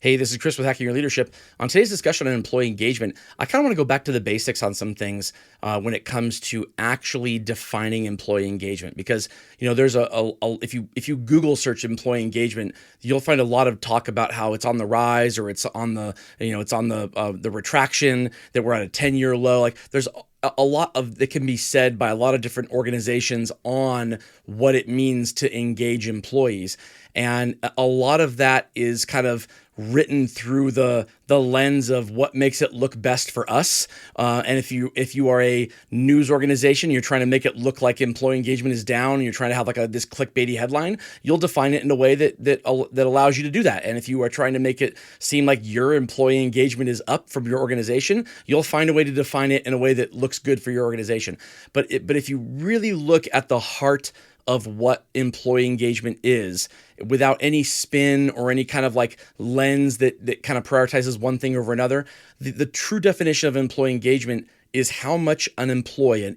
Hey, this is Chris with Hacking Your Leadership. On today's discussion on employee engagement, I kind of want to go back to the basics on some things when it comes to actually defining employee engagement. Because there's if you Google search employee engagement, you'll find a lot of talk about how it's on the rise or it's on the retraction, that we're at a 10-year low. Like there's a lot of that can be said by a lot of different organizations on what it means to engage employees. And a lot of that is kind of written through the lens of what makes it look best for us. And if you are a news organization, you're trying to make it look like employee engagement is down, and you're trying to have like this clickbaity headline, you'll define it in a way that allows you to do that. And if you are trying to make it seem like your employee engagement is up from your organization, you'll find a way to define it in a way that looks good for your organization. But if you really look at the heart of what employee engagement is, without any spin or any kind of like lens that kind of prioritizes one thing over another, the true definition of employee engagement is how much an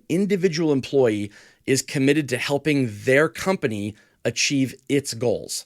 individual employee, is committed to helping their company achieve its goals.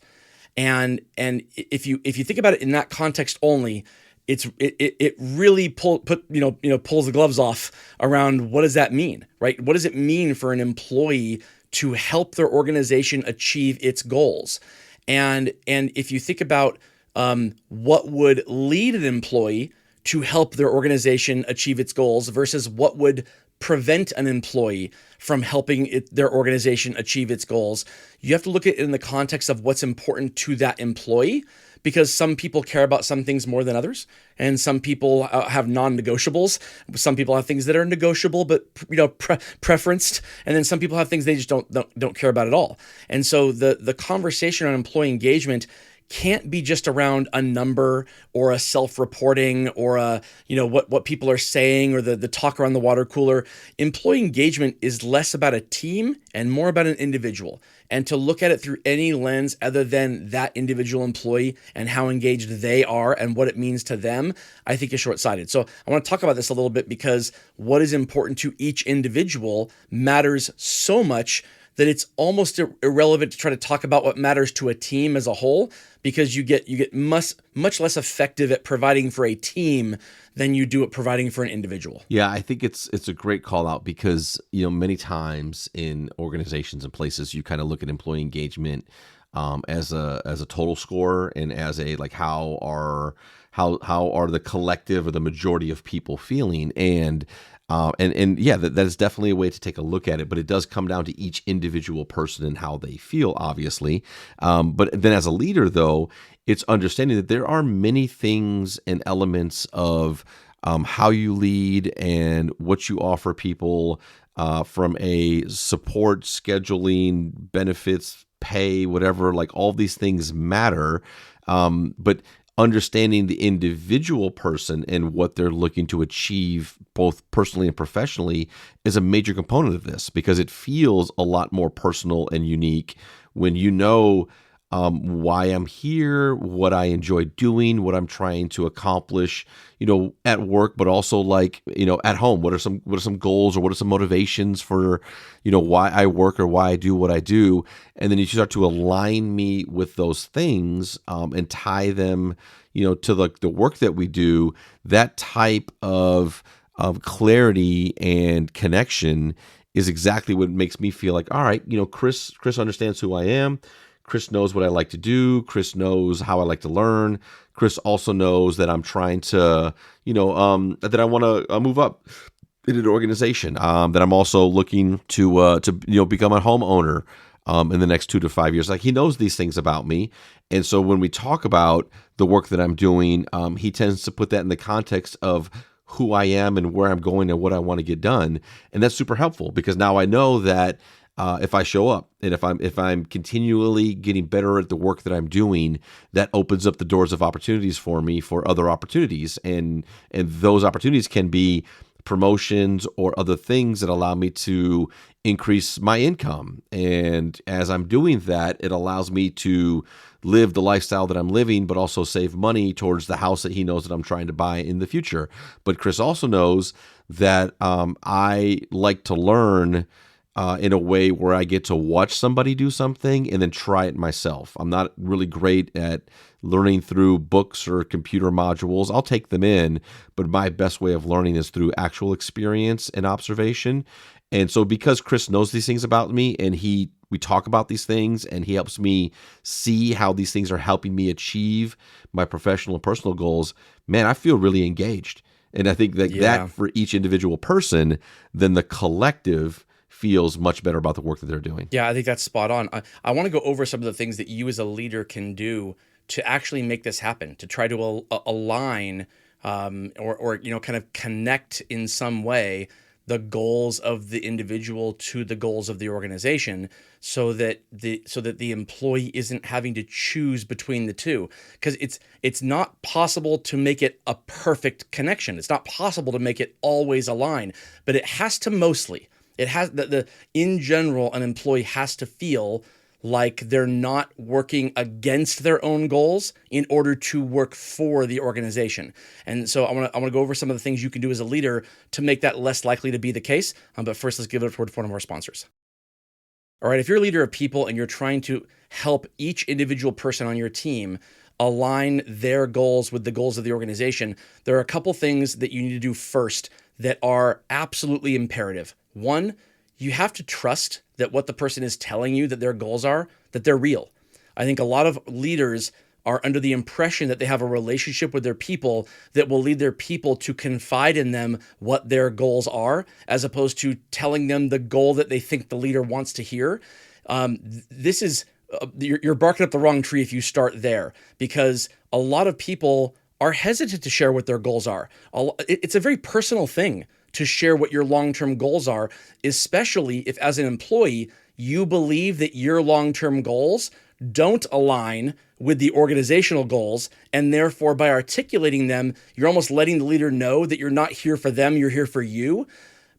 And if you think about it in that context only, it really pulls the gloves off around what does that mean, right? What does it mean for an employee to help their organization achieve its goals? And if you think about what would lead an employee to help their organization achieve its goals versus what would prevent an employee from helping their organization achieve its goals, you have to look at it in the context of what's important to that employee. Because some people care about some things more than others, and some people have non-negotiables. Some people have things that are negotiable but preferenced, and then some people have things they just don't care about at all. And so the conversation on employee engagement can't be just around a number or a self-reporting or what people are saying or the talk around the water cooler. Employee engagement is less about a team and more about an individual. And to look at it through any lens other than that individual employee and how engaged they are and what it means to them, I think is short-sighted. So I want to talk about this a little bit, because what is important to each individual matters so much that it's almost irrelevant to try to talk about what matters to a team as a whole, because you get much less effective at providing for a team than you do at providing for an individual. Yeah, I think it's a great call out, because many times in organizations and places you kind of look at employee engagement as a total score, and as a like how are the collective or the majority of people feeling, and yeah, that is definitely a way to take a look at it, but it does come down to each individual person and how they feel, obviously. But then as a leader, though, it's understanding that there are many things and elements of how you lead and what you offer people, from a support, scheduling, benefits, pay, whatever, like all these things matter. But understanding the individual person and what they're looking to achieve, both personally and professionally, is a major component of this, because it feels a lot more personal and unique when you know why I'm here, what I enjoy doing, what I'm trying to accomplish, at work, but also like, at home. What are some goals, or what are some motivations for, why I work or why I do what I do? And then you start to align me with those things, and tie them, to the work that we do. That type of clarity and connection is exactly what makes me feel like, all right, Chris understands who I am. Chris knows what I like to do. Chris knows how I like to learn. Chris also knows that I'm trying to, that I want to move up in an organization. That I'm also looking to become a homeowner in the next 2 to 5 years. Like, he knows these things about me, and so when we talk about the work that I'm doing, he tends to put that in the context of who I am and where I'm going and what I want to get done, and that's super helpful, because now I know that. If I show up, and if I'm continually getting better at the work that I'm doing, that opens up the doors of opportunities for me for other opportunities, and those opportunities can be promotions or other things that allow me to increase my income. And as I'm doing that, it allows me to live the lifestyle that I'm living, but also save money towards the house that he knows that I'm trying to buy in the future. But Chris also knows that I like to learn in a way where I get to watch somebody do something and then try it myself. I'm not really great at learning through books or computer modules. I'll take them in, but my best way of learning is through actual experience and observation. And so because Chris knows these things about me and we talk about these things and he helps me see how these things are helping me achieve my professional and personal goals, man, I feel really engaged. And I think that Yeah. for each individual person, then the collective feels much better about the work that they're doing. Yeah, I think that's spot on. I want to go over some of the things that you as a leader can do to actually make this happen, to try to align or kind of connect in some way the goals of the individual to the goals of the organization, so that the employee isn't having to choose between the two, because it's not possible to make it a perfect connection. It's not possible to make it always align, but it has to mostly. It has the in general, an employee has to feel like they're not working against their own goals in order to work for the organization. And so I want to go over some of the things you can do as a leader to make that less likely to be the case. But first, let's give it a word for one of our sponsors. All right, if you're a leader of people and you're trying to help each individual person on your team align their goals with the goals of the organization, there are a couple things that you need to do first that are absolutely imperative. One, you have to trust that what the person is telling you that their goals are, that they're real. I think a lot of leaders are under the impression that they have a relationship with their people that will lead their people to confide in them what their goals are, as opposed to telling them the goal that they think the leader wants to hear. This is you're barking up the wrong tree if you start there, because a lot of people are hesitant to share what their goals are. It's a very personal thing to share what your long-term goals are, especially if as an employee, you believe that your long-term goals don't align with the organizational goals. And therefore, by articulating them, you're almost letting the leader know that you're not here for them, you're here for you.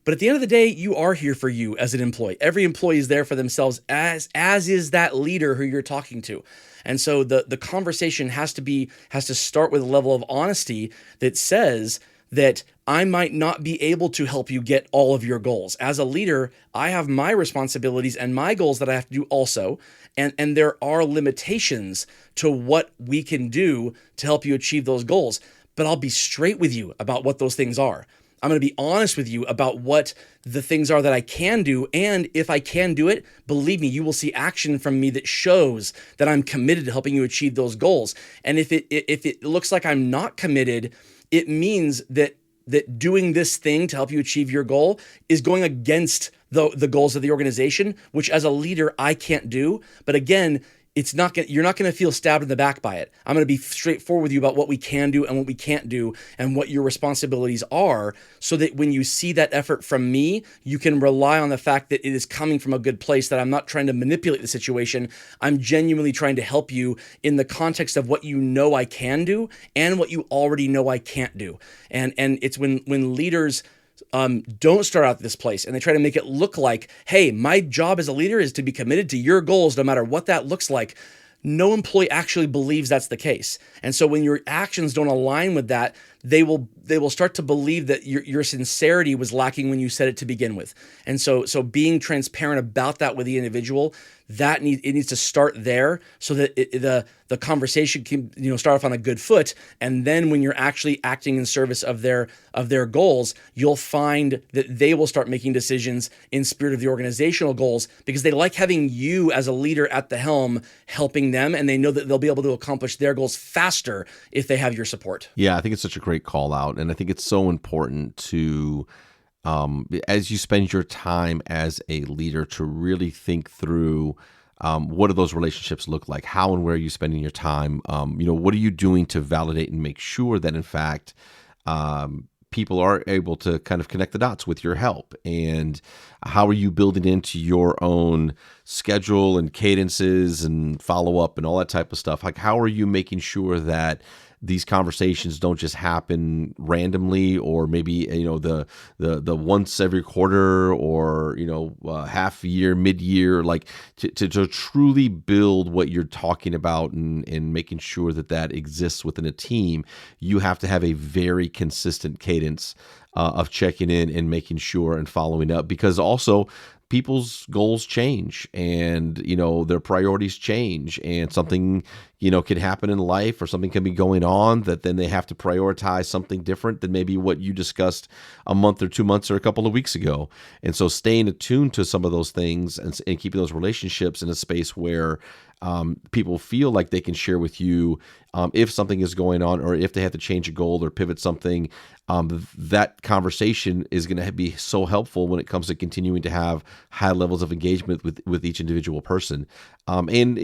But at the end of the day, you are here for you as an employee. Every employee is there for themselves, as is that leader who you're talking to. And so the conversation has to start with a level of honesty that says that I might not be able to help you get all of your goals. As a leader, I have my responsibilities and my goals that I have to do also. And there are limitations to what we can do to help you achieve those goals. But I'll be straight with you about what those things are. I'm going to be honest with you about what the things are that I can do. And if I can do it, believe me, you will see action from me that shows that I'm committed to helping you achieve those goals. And if it looks like I'm not committed, it means that doing this thing to help you achieve your goal is going against the goals of the organization, which as a leader, I can't do. But again, you're not going to feel stabbed in the back by it. I'm going to be straightforward with you about what we can do and what we can't do and what your responsibilities are, so that when you see that effort from me, you can rely on the fact that it is coming from a good place, that I'm not trying to manipulate the situation. I'm genuinely trying to help you in the context of what you know I can do and what you already know I can't do. And it's when leaders don't start out this place and they try to make it look like, hey, my job as a leader is to be committed to your goals no matter what that looks like. No employee actually believes that's the case. And so when your actions don't align with that, they will start to believe that your sincerity was lacking when you said it to begin with. And so being transparent about that with the individual, it needs to start there, so that the conversation can start off on a good foot. And then when you're actually acting in service of their goals, you'll find that they will start making decisions in spirit of the organizational goals, because they like having you as a leader at the helm helping them, and they know that they'll be able to accomplish their goals faster if they have your support. Yeah, I think it's such a great call out. And I think it's so important to, as you spend your time as a leader, to really think through what do those relationships look like? How and where are you spending your time? What are you doing to validate and make sure that, in fact, people are able to kind of connect the dots with your help? And how are you building into your own schedule and cadences and follow up and all that type of stuff? Like, how are you making sure that these conversations don't just happen randomly, or maybe the once every quarter, or half a year, mid-year, like to truly build what you're talking about and making sure that exists within a team. You have to have a very consistent cadence of checking in and making sure and following up, because also people's goals change, and their priorities change, and something can happen in life, or something can be going on that then they have to prioritize something different than maybe what you discussed a month or 2 months or a couple of weeks ago. And so staying attuned to some of those things, and keeping those relationships in a space where people feel like they can share with you if something is going on, or if they have to change a goal or pivot something. That conversation is going to be so helpful when it comes to continuing to have high levels of engagement with each individual person. And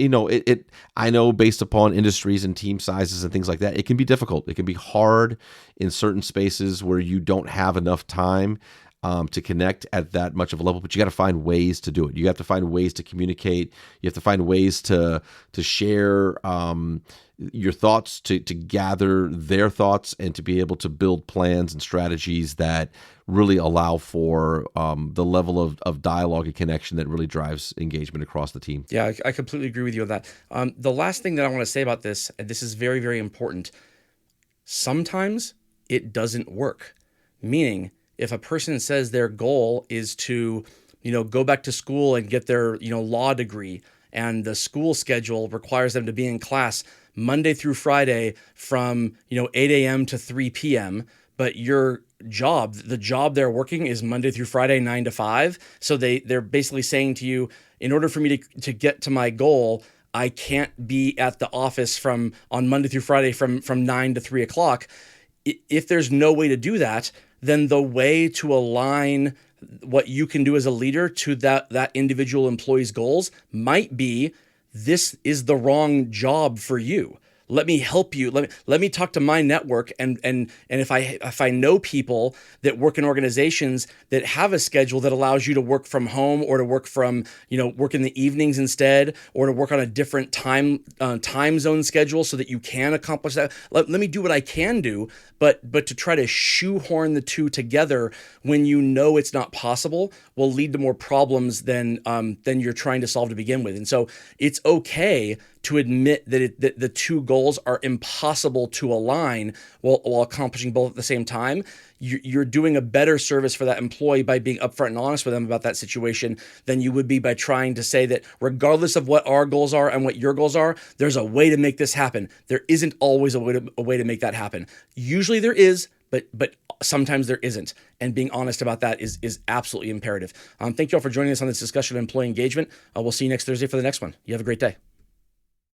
I know, based upon industries and team sizes and things like that, it can be difficult. It can be hard in certain spaces where you don't have enough time to connect at that much of a level, but you got to find ways to do it. You have to find ways to communicate. You have to find ways to share your thoughts, to gather their thoughts, and to be able to build plans and strategies that really allow for the level of dialogue and connection that really drives engagement across the team. Yeah, I completely agree with you on that. The last thing that I want to say about this, and this is very, very important, sometimes it doesn't work. Meaning, if a person says their goal is to, go back to school and get their, law degree, and the school schedule requires them to be in class Monday through Friday from, 8 a.m. to 3 p.m., but the job they're working is Monday through Friday, 9 to 5. So they're basically saying to you, in order for me to get to my goal, I can't be at the office on Monday through Friday from 9 to 3 o'clock. If there's no way to do that, then the way to align what you can do as a leader to that individual employee's goals might be, this is the wrong job for you. Let me help you. Let me talk to my network, and if I know people that work in organizations that have a schedule that allows you to work from home, or to work from work in the evenings instead, or to work on a different time zone schedule so that you can accomplish that. Let me do what I can do, but to try to shoehorn the two together when it's not possible will lead to more problems than you're trying to solve to begin with. And so it's okay to admit that the two goals are impossible to align while accomplishing both at the same time. You're doing a better service for that employee by being upfront and honest with them about that situation than you would be by trying to say that, regardless of what our goals are and what your goals are, there's a way to make this happen. There isn't always a way to make that happen. Usually there is, but sometimes there isn't. And being honest about that is absolutely imperative. Thank you all for joining us on this discussion of employee engagement. We'll see you next Thursday for the next one. You have a great day.